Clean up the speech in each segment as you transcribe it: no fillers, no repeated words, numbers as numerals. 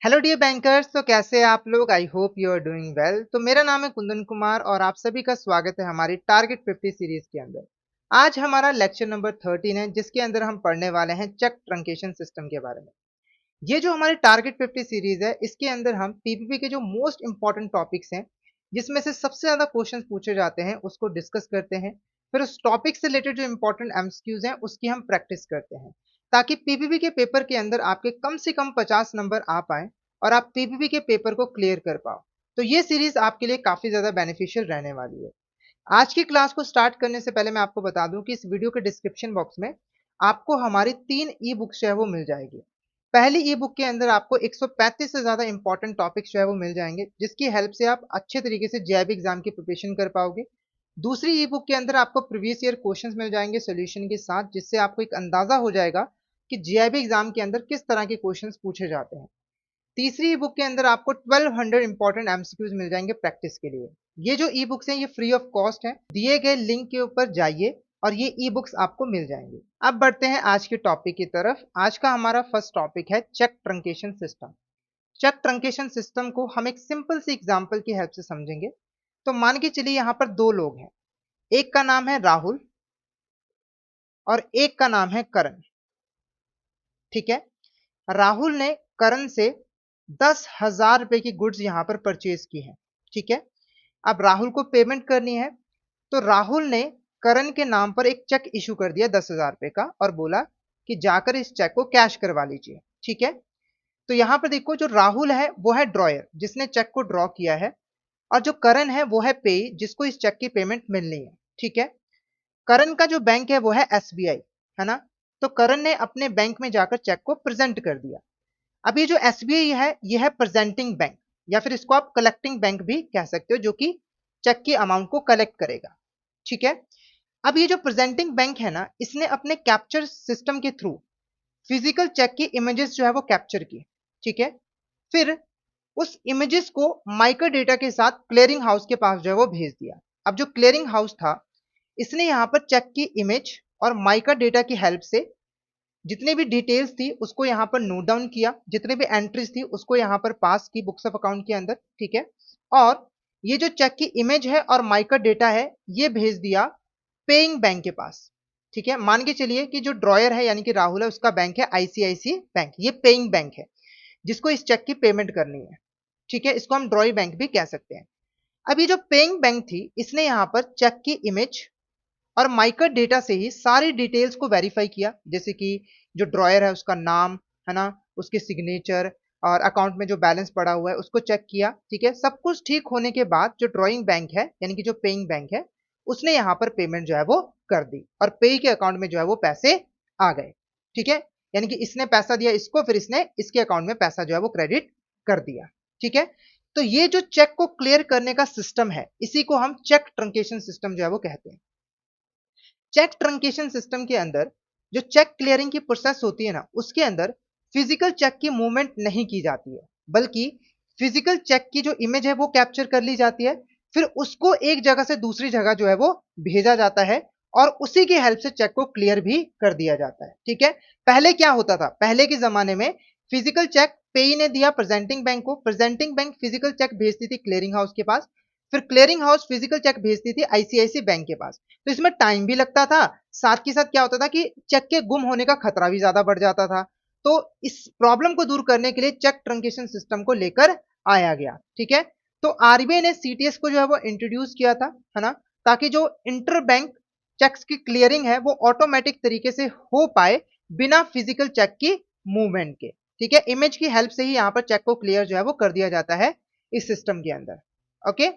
Hello dear bankers. तो कैसे हैं आप लोग? I hope you are doing well. तो मेरा नाम है कुंदन कुमार और आप सभी का स्वागत है हमारी टारगेट 50 सीरीज के अंदर। आज हमारा लेक्चर नंबर 13 है जिसके अंदर हम पढ़ने वाले हैं चेक ट्रंकेशन सिस्टम के बारे में। ये जो हमारी टारगेट 50 सीरीज है इसके अंदर हम पीपीपी के जो मोस्ट इंपॉर्टेंट टॉपिक्स हैं जिसमें से सबसे ज्यादा क्वेश्चंस पूछे जाते हैं उसको डिस्कस करते हैं। फिर उस टॉपिक से रिलेटेड जो इंपॉर्टेंट एमसीक्यूज हैं उसकी हम प्रैक्टिस करते हैं ताकि पीपीपी के पेपर के अंदर आपके कम से कम 50 नंबर आ पाए और आप पीपीपी के पेपर को क्लियर कर पाओ। तो ये सीरीज आपके लिए काफी ज्यादा बेनिफिशियल रहने वाली है। आज की क्लास को स्टार्ट करने से पहले मैं आपको बता दूं कि इस वीडियो के डिस्क्रिप्शन बॉक्स में आपको हमारी 3 ई बुक्स जो है वो मिल जाएगी। पहली ई बुक के अंदर आपको 135 से ज्यादा इंपॉर्टेंट टॉपिक्स जो है वो मिल जाएंगे जिसकी हेल्प से आप अच्छे तरीके से जेईई एग्जाम की प्रिपरेशन कर पाओगे। दूसरी ई बुक के अंदर आपको प्रीवियस ईयर क्वेश्चंस मिल जाएंगे सॉल्यूशन के साथ, जिससे आपको एक अंदाजा हो जाएगा कि जेईई एग्जाम के अंदर किस तरह के क्वेश्चंस पूछे जाते हैं। तीसरी ई बुक के अंदर आपको 1200 इंपॉर्टेंट एमसीक्यूज मिल जाएंगे प्रैक्टिस के लिए। ये जो ई बुक्स हैं ये फ्री ऑफ कॉस्ट है, दिए गए लिंक के ऊपर जाइए और ये ई बुक्स आपको मिल जाएंगे। अब बढ़ते हैं आज के टॉपिक की तरफ। आज का हमारा फर्स्ट टॉपिक है cheque truncation system. Cheque truncation system को हम एक सिंपल सी एग्जांपल की हेल्प से समझेंगे। तो मान के चलिए यहाँ पर दो लोग हैं, एक का नाम है राहुल और एक का नाम है करण। ठीक है, राहुल ने करण से 10,000 रुपए की गुड्स यहां पर परचेज की है। ठीक है, अब राहुल को पेमेंट करनी है तो राहुल ने करण के नाम पर एक चेक इशू कर दिया 10,000 रुपए का और बोला कि जाकर इस चेक को कैश करवा लीजिए। ठीक है, तो यहां पर देखो जो राहुल है वो है ड्रॉयर जिसने चेक को ड्रॉ किया है और जो करण है वो है पे जिसको इस चेक की पेमेंट मिलनी है। ठीक है, करण का जो बैंक है वो है एसबीआई, है ना। तो करण ने अपने बैंक में जाकर चेक को प्रेजेंट कर दिया। अब ये जो एसबीआई है ये है प्रेजेंटिंग बैंक या फिर इसको आप कलेक्टिंग बैंक भी कह सकते हो, जो कि चेक की अमाउंट को कलेक्ट करेगा। ठीक है, अब ये जो प्रेजेंटिंग बैंक है ना इसने अपने कैप्चर सिस्टम के थ्रू फिजिकल चेक की इमेजेस जो है वो कैप्चर की। ठीक है, फिर उस इमेजेस को माइक्रो डेटा के साथ क्लियरिंग हाउस के पास जो है वो भेज दिया। अब जो क्लियरिंग हाउस था इसने यहाँ पर चेक की इमेज और माइक्रो डेटा की हेल्प से जितनी भी डिटेल्स थी उसको यहाँ पर नोट डाउन किया, जितने भी एंट्रीज थी उसको यहाँ पर पास की बुक्स ऑफ अकाउंट के अंदर। ठीक है, और ये जो चेक की इमेज है और माइक्रो डेटा है ये भेज दिया पेइंग बैंक के पास। ठीक है, मान के चलिए कि जो ड्रॉयर है यानी कि राहुल है उसका बैंक है आईसीआईसी बैंक, ये पेइंग बैंक है जिसको इस चेक की पेमेंट करनी है। ठीक है, इसको हम ड्रॉई बैंक भी कह सकते हैं। अब ये जो पेइंग बैंक थी इसने यहाँ पर चेक की इमेज और माइक्रो डेटा से ही सारी डिटेल्स को वेरीफाई किया, जैसे कि जो ड्रॉयर है उसका नाम, है ना, उसके सिग्नेचर और अकाउंट में जो बैलेंस पड़ा हुआ है उसको चेक किया। ठीक है, सब कुछ ठीक होने के बाद जो ड्रॉइंग बैंक है यानी कि जो पेइंग बैंक है उसने यहाँ पर पेमेंट जो है वो कर दी और पे के अकाउंट में जो है वो पैसे आ गए। ठीक है, यानी कि इसने पैसा दिया इसको, फिर इसने इसके अकाउंट में पैसा जो है वो क्रेडिट कर दिया। ठीक है, तो ये जो चेक को क्लियर करने का सिस्टम है इसी को हम चेक ट्रंकेशन सिस्टम जो है वो कहते हैं। चेक ट्रंकेशन सिस्टम के अंदर जो चेक क्लियरिंग की प्रोसेस होती है ना उसके अंदर फिजिकल चेक की मूवमेंट नहीं की जाती है, बल्कि फिजिकल चेक की जो इमेज है वो कैप्चर कर ली जाती है, फिर उसको एक जगह से दूसरी जगह जो है वो भेजा जाता है और उसी की हेल्प से चेक को क्लियर भी कर दिया जाता है। ठीक है, पहले क्या होता था, पहले के जमाने में फिजिकल चेक पेई ने दिया प्रेजेंटिंग बैंक को, प्रेजेंटिंग बैंक फिजिकल चेक भेजती थी क्लियरिंग हाउस के पास, फिर क्लियरिंग हाउस फिजिकल चेक भेजती थी आईसीआईसी बैंक के पास। तो इसमें टाइम भी लगता था, साथ के साथ क्या होता था कि चेक के गुम होने का खतरा भी ज्यादा बढ़ जाता था। तो इस प्रॉब्लम को दूर करने के लिए चेक ट्रंकेशन सिस्टम को लेकर आया गया। ठीक है, तो आरबीआई ने सीटीएस को जो है वो इंट्रोड्यूस किया था, है ना, ताकि जो इंटर बैंक चेक्स की क्लियरिंग है वो ऑटोमेटिक तरीके से हो पाए बिना फिजिकल चेक की मूवमेंट के। ठीक है, इमेज की हेल्प से ही यहाँ पर चेक को क्लियर जो है वो कर दिया जाता है इस सिस्टम के अंदर। ओके,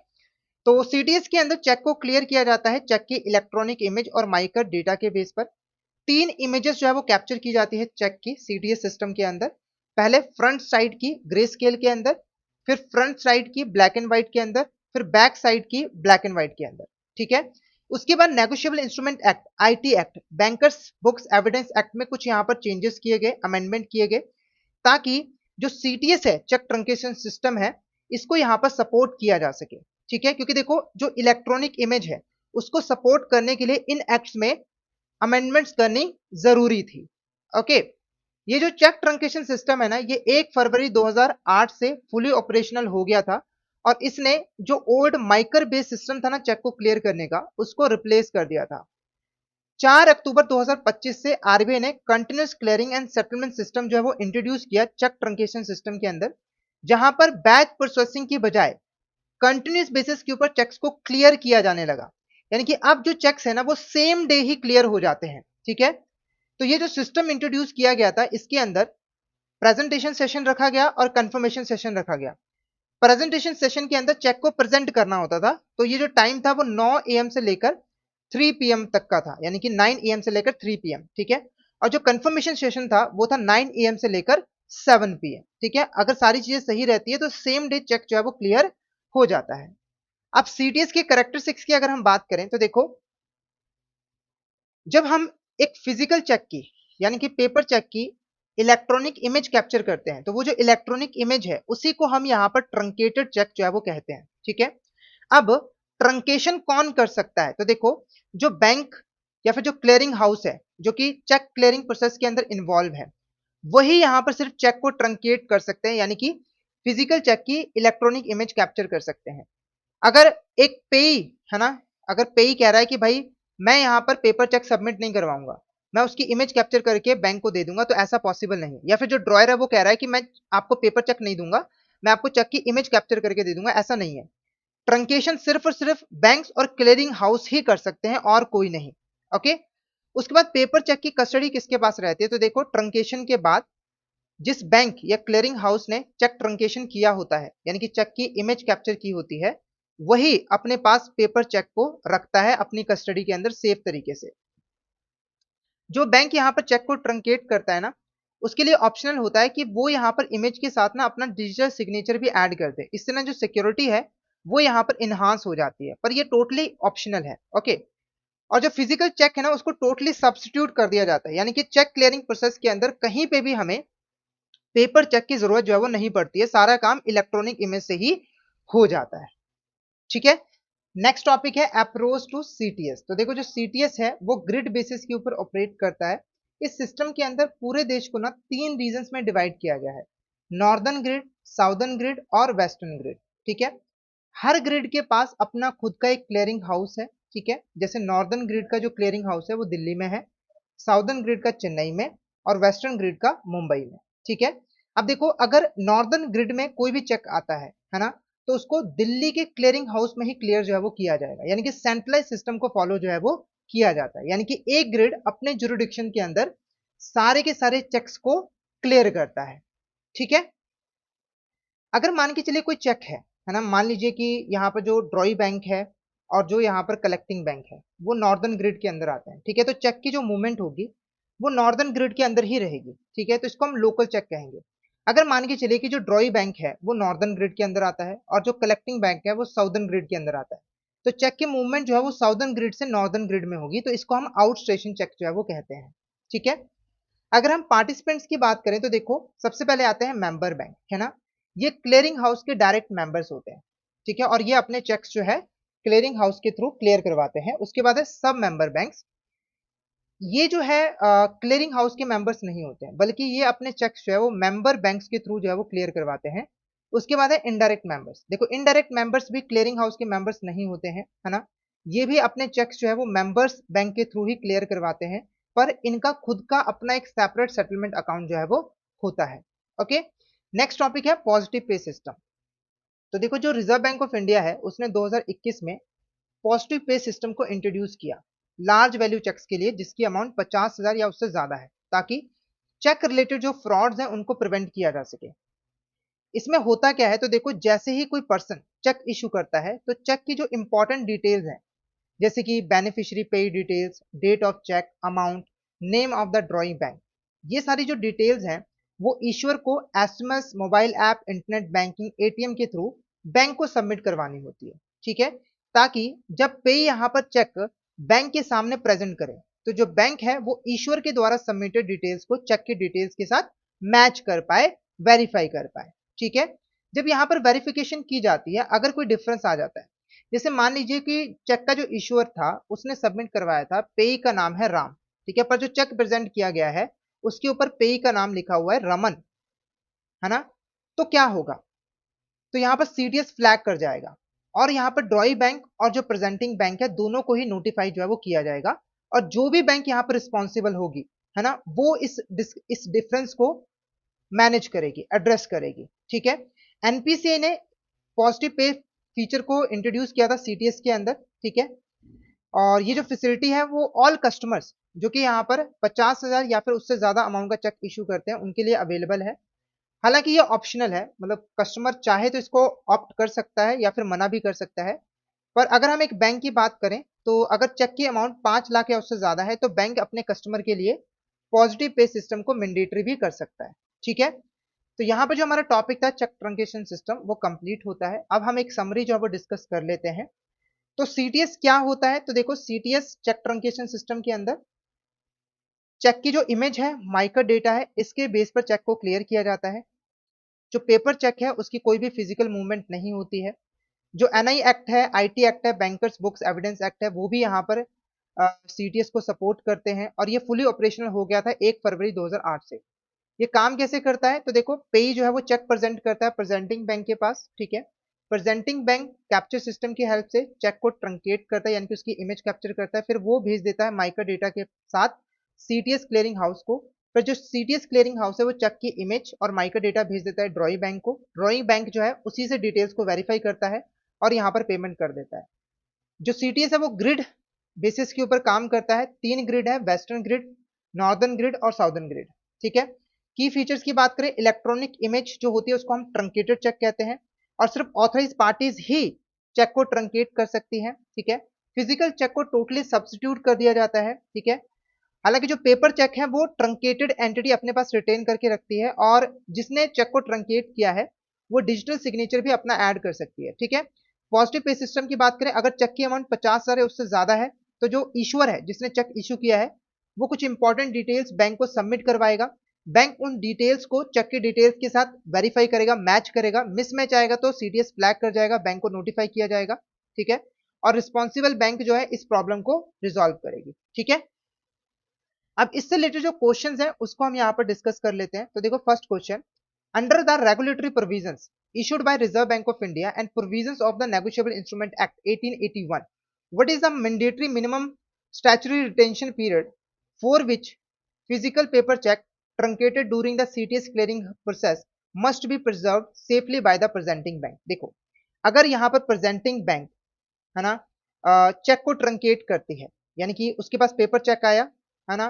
तो सीटीएस के अंदर चेक को क्लियर किया जाता है चेक की इलेक्ट्रॉनिक इमेज और माइक्रो डेटा के बेस पर। 3 इमेजेस जो है वो कैप्चर की जाती है चेक की सीटीएस सिस्टम के अंदर। पहले फ्रंट साइड की ग्रे स्केल के अंदर, फिर फ्रंट साइड की ब्लैक एंड व्हाइट के अंदर, फिर बैक साइड की ब्लैक एंड व्हाइट के अंदर। ठीक है, उसके बाद negotiable instrument act IT act bankers books evidence act में कुछ यहाँ पर चेंजेस किए गए, अमेंडमेंट किए गए, ताकि जो सीटीएस है चेक ट्रंकेशन सिस्टम है इसको यहाँ पर सपोर्ट किया जा सके। ठीक है, क्योंकि देखो जो इलेक्ट्रॉनिक इमेज है उसको सपोर्ट करने के लिए इन एक्ट्स में अमेंडमेंट्स करनी जरूरी थी। ओके, ये जो चेक ट्रंकेशन सिस्टम है ना, ये 1 फरवरी 2008 से फुली ऑपरेशनल हो गया था और इसने जो ओल्ड माइकर बेस्ड सिस्टम था ना चेक को क्लियर करने का, उसको रिप्लेस कर दिया था। 4 अक्टूबर 2025 से आरबीआई ने continuous clearing and settlement system जो है वो इंट्रोड्यूस किया चेक ट्रंकेशन सिस्टम के अंदर, जहां पर बैच प्रोसेसिंग की बजाय कंटिन्यूस बेसिस के ऊपर चेक्स को क्लियर किया जाने लगा। यानी कि अब जो चेक्स है ना वो सेम डे ही क्लियर हो जाते हैं। ठीक है, तो ये जो सिस्टम इंट्रोड्यूस किया गया था, इसके अंदर प्रेजेंटेशन सेशन रखा गया और कंफर्मेशन सेशन रखा गया। प्रेजेंटेशन सेशन के अंदर चेक को प्रेजेंट करना होता था, तो ये जो टाइम था वो 9 AM से लेकर 3 PM तक का था, यानी कि 9 AM से लेकर 3 PM। ठीक है, और जो कंफर्मेशन सेशन था वो था 9 AM से लेकर 7 PM। ठीक है, अगर सारी चीजें सही रहती है तो सेम डे चेक जो है वो क्लियर हो जाता है। अब सीटीएस के कैरेक्टरिस्टिक्स की अगर हम बात करें तो देखो, जब हम एक फिजिकल चेक की यानी कि पेपर चेक की इलेक्ट्रॉनिक इमेज कैप्चर करते हैं, तो वो जो इलेक्ट्रॉनिक इमेज है उसी को हम यहाँ पर ट्रंकेटेड चेक जो है वो कहते हैं। ठीक है, अब ट्रंकेशन कौन कर सकता है, तो देखो जो बैंक या फिर जो क्लियरिंग हाउस है जो कि चेक क्लियरिंग प्रोसेस के अंदर इन्वॉल्व है, वही यहाँ पर सिर्फ चेक को ट्रंकेट कर सकते हैं, यानी कि फिजिकल चेक की इलेक्ट्रॉनिक इमेज कैप्चर कर सकते हैं। अगर एक पेई है ना, अगर पेई कह रहा है कि भाई मैं यहाँ पर पेपर चेक सबमिट नहीं करवाऊंगा, मैं उसकी इमेज कैप्चर करके बैंक को दे दूंगा, तो ऐसा पॉसिबल नहीं है। या फिर जो ड्रॉयर है वो कह रहा है कि मैं आपको पेपर चेक नहीं दूंगा, मैं आपको चेक की इमेज कैप्चर करके दे दूंगा, ऐसा नहीं है। ट्रंकेशन सिर्फ और सिर्फ बैंक्स और क्लियरिंग हाउस ही कर सकते हैं और कोई नहीं। ओके, उसके बाद पेपर चेक की कस्टडी किसके पास रहती है, तो देखो ट्रंकेशन के बाद जिस बैंक या क्लियरिंग हाउस ने चेक ट्रंकेशन किया होता है, यानी कि चेक की इमेज कैप्चर की होती है, वही अपने पास पेपर चेक को रखता है अपनी कस्टडी के अंदर सेफ तरीके से। जो बैंक यहाँ पर चेक को ट्रंकेट करता है ना, उसके लिए ऑप्शनल होता है कि वो यहाँ पर इमेज के साथ ना अपना डिजिटल सिग्नेचर भी ऐड कर दे, इससे ना जो सिक्योरिटी है वो यहाँ पर इनहांस हो जाती है, पर ये टोटली ऑप्शनल है। ओके, और जो फिजिकल चेक है ना उसको टोटली सब्स्टिट्यूट कर दिया जाता है, यानी कि चेक क्लियरिंग प्रोसेस के अंदर कहीं पे भी हमें पेपर चेक की जरूरत जो है वो नहीं पड़ती है, सारा काम इलेक्ट्रॉनिक इमेज से ही हो जाता है। ठीक है, नेक्स्ट टॉपिक है अप्रोच टू सीटीएस। तो देखो जो सीटीएस है वो ग्रिड बेसिस के ऊपर ऑपरेट करता है। इस सिस्टम के अंदर पूरे देश को ना 3 रीजन्स में डिवाइड किया गया है, नॉर्दर्न ग्रिड, साउदर्न ग्रिड और वेस्टर्न ग्रिड। ठीक है, हर ग्रिड के पास अपना खुद का एक क्लियरिंग हाउस है। ठीक है, जैसे नॉर्दर्न ग्रिड का जो क्लियरिंग हाउस है वो दिल्ली में है, साउदर्न ग्रिड का चेन्नई में और वेस्टर्न ग्रिड का मुंबई में। ठीक है, अब देखो अगर नॉर्दर्न ग्रिड में कोई भी चेक आता है ना, तो उसको दिल्ली के क्लियरिंग हाउस में ही क्लियर जो है वो किया जाएगा, यानी कि सेंट्रलाइज सिस्टम को फॉलो जो है वो किया जाता है, यानी कि एक ग्रिड अपने जुरिडिक्शन के अंदर सारे के सारे चेक्स को क्लियर करता है। ठीक है, अगर मान के चलिए कोई चेक है ना, मान लीजिए कि यहाँ पर जो ड्रॉई बैंक है और जो यहाँ पर कलेक्टिंग बैंक है वो नॉर्दर्न ग्रिड के अंदर आते हैं। ठीक है, तो चेक की जो मूवमेंट होगी वो नॉर्दर्न ग्रिड के अंदर ही रहेगी। ठीक है, तो इसको हम लोकल चेक कहेंगे। अगर मान के चलिए कि जो ड्रॉई बैंक है वो नॉर्दर्न ग्रिड के अंदर आता है और जो कलेक्टिंग बैंक है वो साउदर्न ग्रिड के अंदर आता है, तो चेक की मूवमेंट जो है वो साउदर्न ग्रिड से नॉर्दर्न ग्रिड में होगी, तो इसको हम आउट स्टेशन चेक जो है वो कहते हैं। ठीक है, अगर हम पार्टिसिपेंट्स की बात करें तो देखो सबसे पहले आते हैं मेंबर बैंक, है ना, ये क्लियरिंग हाउस के डायरेक्ट मेंबर्स होते हैं। ठीक है, और ये अपने चेक्स जो है क्लियरिंग हाउस के थ्रू क्लियर करवाते हैं। उसके बाद है सब मेंबर बैंक्स, ये जो है क्लियरिंग हाउस के मेंबर्स नहीं होते हैं, बल्कि ये अपने चेक्स जो है वो मेंबर बैंक्स के थ्रू जो है वो क्लियर करवाते हैं। उसके बाद है इनडायरेक्ट मेंबर्स, देखो इनडायरेक्ट मेंबर्स भी क्लियरिंग हाउस के मेंबर्स नहीं होते हैं, है ना, ये भी अपने चेक्स जो है वो मेंबर्स बैंक के थ्रू ही क्लियर करवाते हैं, पर इनका खुद का अपना एक सेपरेट सेटलमेंट अकाउंट जो है वो होता है। ओके, नेक्स्ट टॉपिक है पॉजिटिव पे सिस्टम। तो देखो जो रिजर्व बैंक ऑफ इंडिया है उसने 2021 में पॉजिटिव पे सिस्टम को इंट्रोड्यूस किया लार्ज वैल्यू चेक्स के लिए, जिसकी अमाउंट 50,000 या उससे ज्यादा है, ताकि चेक रिलेटेड जो फ्रॉड्स हैं उनको प्रिवेंट किया जा सके। इसमें होता क्या है, तो देखो जैसे ही कोई पर्सन चेक इशू करता है तो चेक की जो इंपॉर्टेंट डिटेल्स हैं, जैसे कि beneficiary pay details, date of cheque, amount, name of the drawing bank, ये सारी जो डिटेल्स हैं वो ईश्वर को SMS, mobile app, internet banking, ATM के थ्रू बैंक को सबमिट करवानी होती है। ठीक है, ताकि जब पे यहाँ पर चेक बैंक के सामने प्रेजेंट करे, तो जो बैंक है वो ईश्वर के द्वारा सबमिटेड डिटेल्स को चेक के डिटेल्स के साथ मैच कर पाए, वेरीफाई कर पाए। ठीक है, जब यहाँ पर वेरिफिकेशन की जाती है, अगर कोई डिफरेंस आ जाता है, जैसे मान लीजिए कि चेक का जो इश्यूअर था उसने सबमिट करवाया था, पेई का नाम है राम, ठीक है, पर जो चेक प्रेजेंट किया गया है उसके ऊपर पेई का नाम लिखा हुआ है रमन, है ना, तो क्या होगा, तो यहाँ पर सीटीएस फ्लैग कर जाएगा और यहाँ पर ड्रॉई बैंक और जो प्रेजेंटिंग बैंक है दोनों को ही नोटिफाई जो है वो किया जाएगा, और जो भी बैंक यहाँ पर रिस्पॉन्सिबल होगी, है ना, वो इस डिफरेंस को मैनेज करेगी, एड्रेस करेगी, ठीक है। एनपीसीए ने पॉजिटिव पे फीचर को इंट्रोड्यूस किया था सीटीएस के अंदर, ठीक है, और ये जो फैसिलिटी है वो ऑल कस्टमर्स जो कि यहाँ पर 50,000 या फिर उससे ज्यादा अमाउंट का चेक इशू करते हैं उनके लिए अवेलेबल है। हालांकि ये ऑप्शनल है, मतलब कस्टमर चाहे तो इसको ऑप्ट कर सकता है या फिर मना भी कर सकता है, पर अगर हम एक बैंक की बात करें तो अगर चेक की अमाउंट 5 लाख या उससे ज्यादा है तो बैंक अपने कस्टमर के लिए पॉजिटिव पे सिस्टम को मैंडेटरी भी कर सकता है, ठीक है। तो यहाँ पर जो हमारा टॉपिक था चेक ट्रंकेशन सिस्टम वो कंप्लीट होता है। अब हम एक समरी जो है वो डिस्कस कर लेते हैं। तो सीटीएस क्या होता है, तो देखो सीटीएस चेक ट्रंकेशन सिस्टम के अंदर चेक की जो इमेज है, माइक्रो डेटा है, इसके बेस पर चेक को क्लियर किया जाता है। जो पेपर चेक है उसकी कोई भी फिजिकल मूवमेंट नहीं होती है। जो एनआई एक्ट है, आईटी एक्ट है, बैंकर्स बुक्स एविडेंस एक्ट है, वो भी यहाँ पर सीटीएस को सपोर्ट करते हैं और ये फुली ऑपरेशनल हो गया था 1 फरवरी 2008 से। ये काम कैसे करता है, तो देखो पेई जो है वो चेक प्रेजेंट करता है प्रेजेंटिंग बैंक के पास, ठीक है। प्रेजेंटिंग बैंक कैप्चर सिस्टम की हेल्प से चेक को ट्रंकेट करता है, यानी कि उसकी इमेज कैप्चर करता है, फिर वो भेज देता है माइक्रो डेटा के साथ सीटीएस क्लियरिंग हाउस को। फिर जो सीटीएस क्लियरिंग हाउस है वो चेक की इमेज और माइक्रो डेटा भेज देता है ड्रॉई बैंक को। ड्रॉई बैंक जो है उसी से डिटेल्स को वेरीफाई करता है और यहाँ पर पेमेंट कर देता है। जो सीटीएस है वो ग्रिड बेसिस के ऊपर काम करता है। 3 ग्रिड है, वेस्टर्न ग्रिड, नॉर्दर्न ग्रिड और साउदर्न ग्रिड, ठीक है। की फीचर्स की बात करें, इलेक्ट्रॉनिक इमेज जो होती है उसको हम ट्रंकेटेड चेक कहते हैं और सिर्फ ऑथराइज पार्टीज ही चेक को ट्रंकेट कर सकती हैं, ठीक है। फिजिकल चेक को टोटली सब्स्टिट्यूट कर दिया जाता है, ठीक है। हालांकि जो पेपर चेक है वो ट्रंकेटेड एंटिटी अपने पास रिटेन करके रखती है और जिसने चेक को ट्रंकेट किया है वो डिजिटल सिग्नेचर भी अपना ऐड कर सकती है, ठीक है। पॉजिटिव पे सिस्टम की बात करें, अगर चेक की अमाउंट 50,000 है उससे ज्यादा है तो जो इशुअर है जिसने चेक इशू किया है वो कुछ इंपॉर्टेंट डिटेल्स बैंक को सबमिट करवाएगा। बैंक उन डिटेल्स को चेक की डिटेल्स के साथ वेरीफाई करेगा, मैच करेगा, मिसमैच आएगा तो सीटीएस फ्लैग कर जाएगा, बैंक को नोटिफाई किया जाएगा, ठीक है। और रिस्पॉन्सिबल बैंक जो है इस प्रॉब्लम को रिजॉल्व करेगी, ठीक है। अब इससे रिलेटेड जो क्वेश्चंस हैं उसको हम यहाँ पर डिस्कस कर लेते हैं। तो देखो first question, under the regulatory provisions issued by Reserve Bank of India and provisions of the Negotiable Instrument Act 1881, what is the mandatory minimum statutory retention period for which physical paper check truncated during the CTS clearing process must be preserved safely by the presenting bank? देखो अगर यहाँ पर presenting bank है ना check को truncate करती है, यानी कि उसके पास पेपर चेक आया है ना,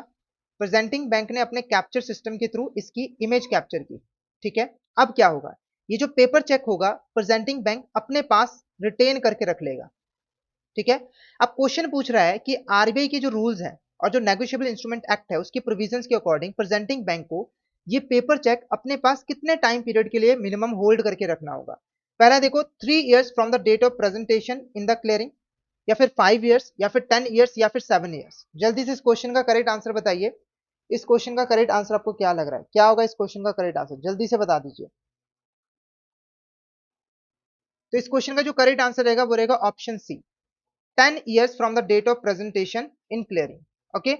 प्रेजेंटिंग बैंक ने अपने कैप्चर सिस्टम के थ्रू इसकी इमेज कैप्चर की, ठीक है। अब क्या होगा, ये जो पेपर चेक होगा प्रेजेंटिंग बैंक अपने पास रिटेन करके रख लेगा, ठीक है। अब क्वेश्चन पूछ रहा है कि आरबीआई के जो रूल्स हैं और जो नेगोशिएबल इंस्ट्रूमेंट एक्ट है उसके प्रोविजंस के अकॉर्डिंग प्रेजेंटिंग बैंक को ये पेपर चेक अपने पास कितने टाइम पीरियड के लिए मिनिमम होल्ड करके रखना होगा। पहला देखो 3 years from the date of presentation in the clearing, या फिर 5 years, या फिर 10 years, या फिर 7 years। जल्दी से इस क्वेश्चन का करेक्ट आंसर बताइए। इस क्वेश्चन का करेक्ट आंसर आपको क्या लग रहा है, क्या होगा इस क्वेश्चन का करेक्ट आंसर, जल्दी से बता दीजिए। तो इस क्वेश्चन का जो करेक्ट आंसर रहेगा वो रहेगा option C, 10 years from the date of presentation in clearing. Okay,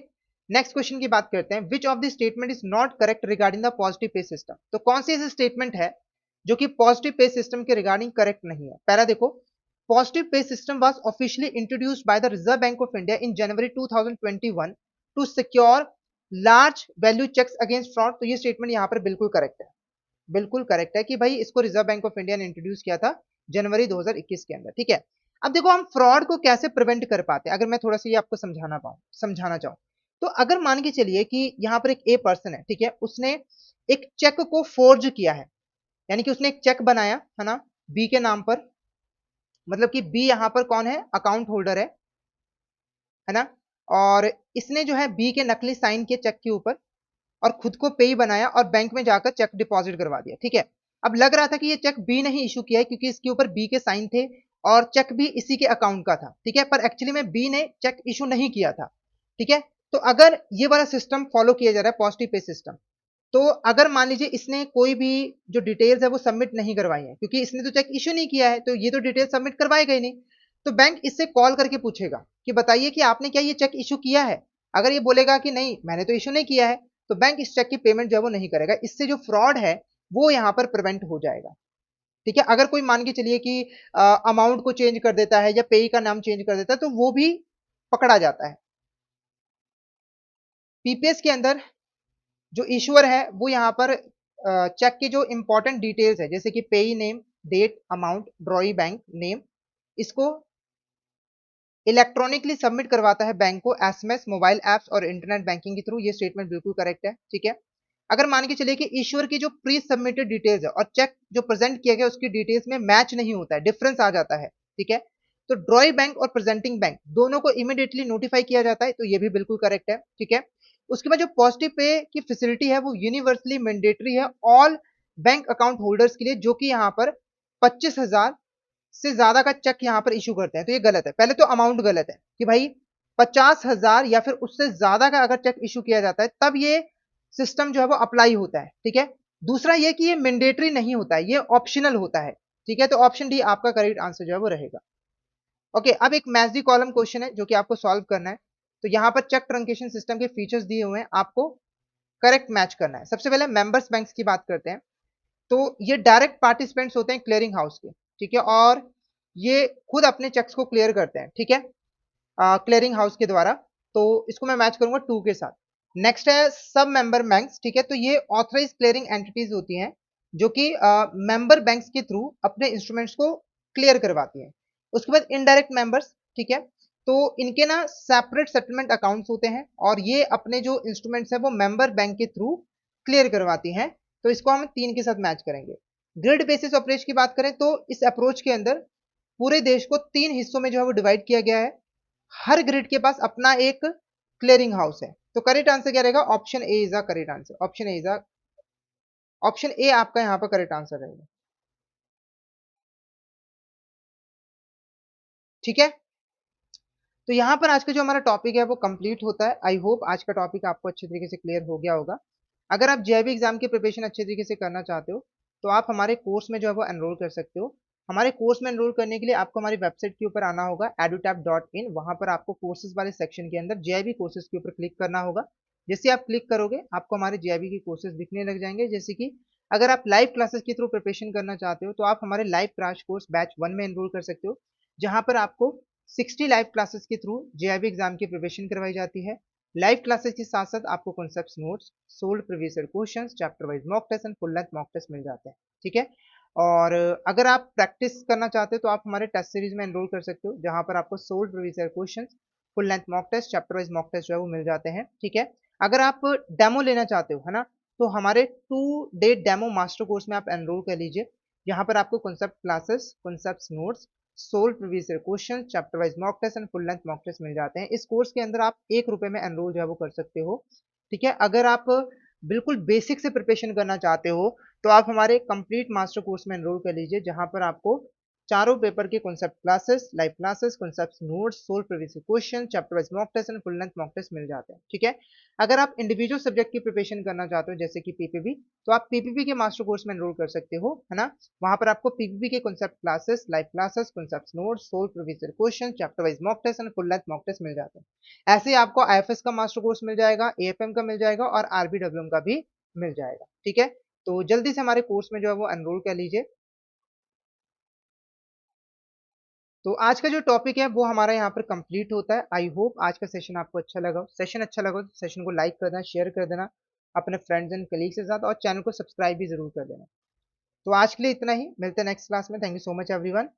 next question की बात करते हैं, which of the statement is not correct regarding the positive pay system. तो कौन सी ऐसी स्टेटमेंट है जो कि पॉजिटिव पे सिस्टम के रिगार्डिंग करेक्ट नहीं है। पहला देखो, positive pay system was officially introduced by the Reserve Bank of India in January 2021 to secure large value checks against fraud। तो ये स्टेटमेंट यहाँ पर बिल्कुल करेक्ट है, बिल्कुल करेक्ट है कि भाई इसको रिजर्व बैंक ऑफ इंडिया ने इंट्रोड्यूस किया था जनवरी 2021 के अंदर, ठीक है। अब देखो हम फ्रॉड को कैसे प्रिवेंट कर पाते हैं, अगर मैं थोड़ा सा ये आपको समझाना चाहूँ तो अगर मान के चलिए कि यहाँ पर एक ए पर्सन है, ठीक है, उसने एक चेक को फोर्ज किया है, यानी कि उसने एक चेक बनाया है ना बी के नाम पर, मतलब कि बी यहां पर कौन है, अकाउंट होल्डर है ना, और इसने जो है बी के नकली साइन किए चेक के ऊपर और खुद को पेई बनाया और बैंक में जाकर चेक डिपॉजिट करवा दिया, ठीक है। अब लग रहा था कि ये चेक बी ने ही इशू किया है क्योंकि इसके ऊपर बी के साइन थे और चेक भी इसी के अकाउंट का था, ठीक है, पर एक्चुअली में बी ने चेक इशू नहीं किया था, ठीक है। तो अगर ये वाला सिस्टम फॉलो किया जा रहा है पॉजिटिव पे सिस्टम, तो अगर मान लीजिए इसने कोई भी जो डिटेल्स है वो सबमिट नहीं करवाई है क्योंकि इसने तो चेक इश्यू नहीं किया है तो ये तो डिटेल सबमिट करवाएगा ही नहीं, तो बैंक इससे कॉल करके पूछेगा कि बताइए कि आपने क्या ये चेक इशू किया है। अगर ये बोलेगा कि नहीं मैंने तो इशू नहीं किया है, तो बैंक इस चेक की पेमेंट जो है वो नहीं करेगा। इससे जो फ्रॉड है वो यहाँ पर प्रिवेंट हो जाएगा। ठीक है, अगर कोई मान के चलिए कि अमाउंट को चेंज कर देता है या पेई का नाम चेंज कर देता है तो वो भी पकड़ा जाता है। पीपीएस के अंदर जो इशूअर है वो यहाँ पर चेक की जो इंपॉर्टेंट डिटेल्स है जैसे कि payee name, date, amount, drawee bank name, इसको इलेक्ट्रॉनिकली सबमिट करवाता है बैंक को एसएमएस, मोबाइल ऐप्स और इंटरनेट बैंकिंग के थ्रू। ये स्टेटमेंट बिल्कुल करेक्ट है। ठीक है, अगर मान के चलिए कि इश्यूअर की जो प्री सबमिटेड डिटेल्स है और चेक जो प्रेजेंट किया गया उसकी डिटेल्स में मैच नहीं होता है, डिफरेंस आ जाता है, ठीक है, तो ड्रॉई बैंक और प्रेजेंटिंग बैंक दोनों को इमीडिएटली नोटिफाई किया जाता है। तो ये भी बिल्कुल करेक्ट है। ठीक है, उसके बाद जो पॉजिटिव पे की फैसिलिटी है वो यूनिवर्सली मैंडेटरी है ऑल बैंक अकाउंट होल्डर्स के लिए, जो कि यहाँ पर 25,000 से ज्यादा का चेक यहाँ पर इशू करते हैं। तो ये गलत है। पहले तो अमाउंट गलत है कि भाई 50,000 या फिर उससे ज्यादा का अगर चेक इशू किया जाता है तब ये सिस्टम जो है वो अप्लाई होता है। ठीक है, दूसरा ये कि ये मैंडेटरी नहीं होता है, ये ऑप्शनल होता है। ठीक है, तो ऑप्शन डी आपका करेक्ट आंसर जो है वो रहेगा। ओके, अब एक मैच दी कॉलम क्वेश्चन है जो कि आपको सॉल्व करना है। तो यहाँ पर चेक ट्रंकेशन सिस्टम के फीचर्स दिए हुए हैं, आपको करेक्ट मैच करना है। सबसे पहले मेंबर्स बैंक्स की बात करते हैं। तो ये डायरेक्ट पार्टिसिपेंट्स होते हैं क्लियरिंग हाउस के। ठीक है, और ये खुद अपने चेक्स को क्लियर करते हैं। ठीक है, क्लियरिंग हाउस के द्वारा। तो इसको मैं मैच करूंगा 2 के साथ। नेक्स्ट है सब मेंबर बैंक्स। ठीक है, तो ये ऑथराइज क्लियरिंग एंटिटीज होती हैं जो कि मेंबर बैंक्स के थ्रू अपने इंस्ट्रूमेंट्स को क्लियर करवाती हैं। उसके बाद इनडायरेक्ट मेंबर्स। ठीक है, तो इनके ना सेपरेट सेटलमेंट अकाउंट्स होते हैं और ये अपने जो इंस्ट्रूमेंट्स हैं वो मेंबर बैंक के थ्रू क्लियर करवाती हैं। तो इसको हम 3 के साथ मैच करेंगे। ग्रिड बेसिस अप्रोच की बात करें तो इस अप्रोच के अंदर पूरे देश को 3 हिस्सों में जो है वो डिवाइड किया गया है। हर ग्रिड के पास अपना एक क्लियरिंग हाउस है। तो करेक्ट आंसर क्या रहेगा? Option A is the correct answer. Option A is the option A आपका यहाँ पर करेक्ट आंसर रहेगा। ठीक है, तो यहाँ पर आज का जो हमारा टॉपिक है वो कंप्लीट होता है। आई होप आज का टॉपिक आपको अच्छे तरीके से क्लियर हो गया होगा। अगर आप जेईई एग्जाम की प्रिपरेशन अच्छे तरीके से करना चाहते हो तो आप हमारे कोर्स में जो है वो एनरोल कर सकते हो। हमारे कोर्स में एनरोल करने के लिए आपको हमारी वेबसाइट के ऊपर आना होगा edutap.in। वहां पर आपको कोर्सेज वाले सेक्शन के अंदर जेईई कोर्सेज के ऊपर क्लिक करना होगा। जैसे आप क्लिक करोगे आपको हमारे जेईई के कोर्सेज दिखने लग जाएंगे। जैसे कि अगर आप लाइव क्लासेस के थ्रू प्रिपरेशन करना चाहते हो तो आप हमारे लाइव क्रैश कोर्स बैच 1 में एनरोल कर सकते हो, जहां पर आपको 60 लाइव क्लासेस के थ्रू जेईई एग्जाम की प्रिपरेशन करवाई जाती है। लाइव क्लासेस के साथ साथ आपको concept notes, solved previous year questions, chapter wise mock test and full length mock test मिल जाते हैं। ठीक है, और अगर आप प्रैक्टिस करना चाहते हो तो आप हमारे टेस्ट सीरीज में एनरोल कर सकते हो, जहां पर आपको solved previous year questions, full length mock test, chapter wise mock test जो है वो मिल जाते हैं। ठीक है, अगर आप डेमो लेना चाहते हो, है ना, तो हमारे 2 डे डेमो मास्टर कोर्स में आप एनरोल कर लीजिए, जहां पर आपको concept classes, concept notes, solve previous year question, chapter wise mock test and full length mock test मिल जाते हैं। इस कोर्स के अंदर आप 1 रुपए में एनरोल जो है वो कर सकते हो। ठीक है, अगर आप बिल्कुल बेसिक से प्रिपरेशन करना चाहते हो तो आप हमारे कंप्लीट मास्टर कोर्स में एनरोल कर लीजिए, जहां पर आपको चारों पेपर के concept classes, live classes, concept notes, solve previous year question, chapter wise mock test and full length mock test मिल जाते हैं। ठीक है, अगर आप इंडिविजुअल सब्जेक्ट की प्रिपरेशन करना चाहते हो जैसे कि पीपीबी, तो आप पीपीबी के मास्टर कोर्स में एनरोल कर सकते हो, है ना। वहां पर आपको पीपीबी के concept classes, live classes, concept notes, solve previous year question, chapter wise mock test and full length mock test मिल जाते हैं। ऐसे ही आपको आईएफएस का मास्टर कोर्स मिल जाएगा, एएफएम का मिल जाएगा और आरबीडब्ल्यूएम का भी मिल जाएगा। ठीक है, तो जल्दी से हमारे कोर्स में जो है वो एनरोल कर लीजिए। तो आज का जो टॉपिक है वो हमारा यहाँ पर कंप्लीट होता है। आई होप आज का सेशन आपको अच्छा लगा हो। सेशन अच्छा लगा तो सेशन को लाइक कर देना, शेयर कर देना अपने फ्रेंड्स एंड कलीग्स के साथ, और चैनल को सब्सक्राइब भी जरूर कर देना। तो आज के लिए इतना ही, मिलते हैं नेक्स्ट क्लास में। Thank you so much everyone.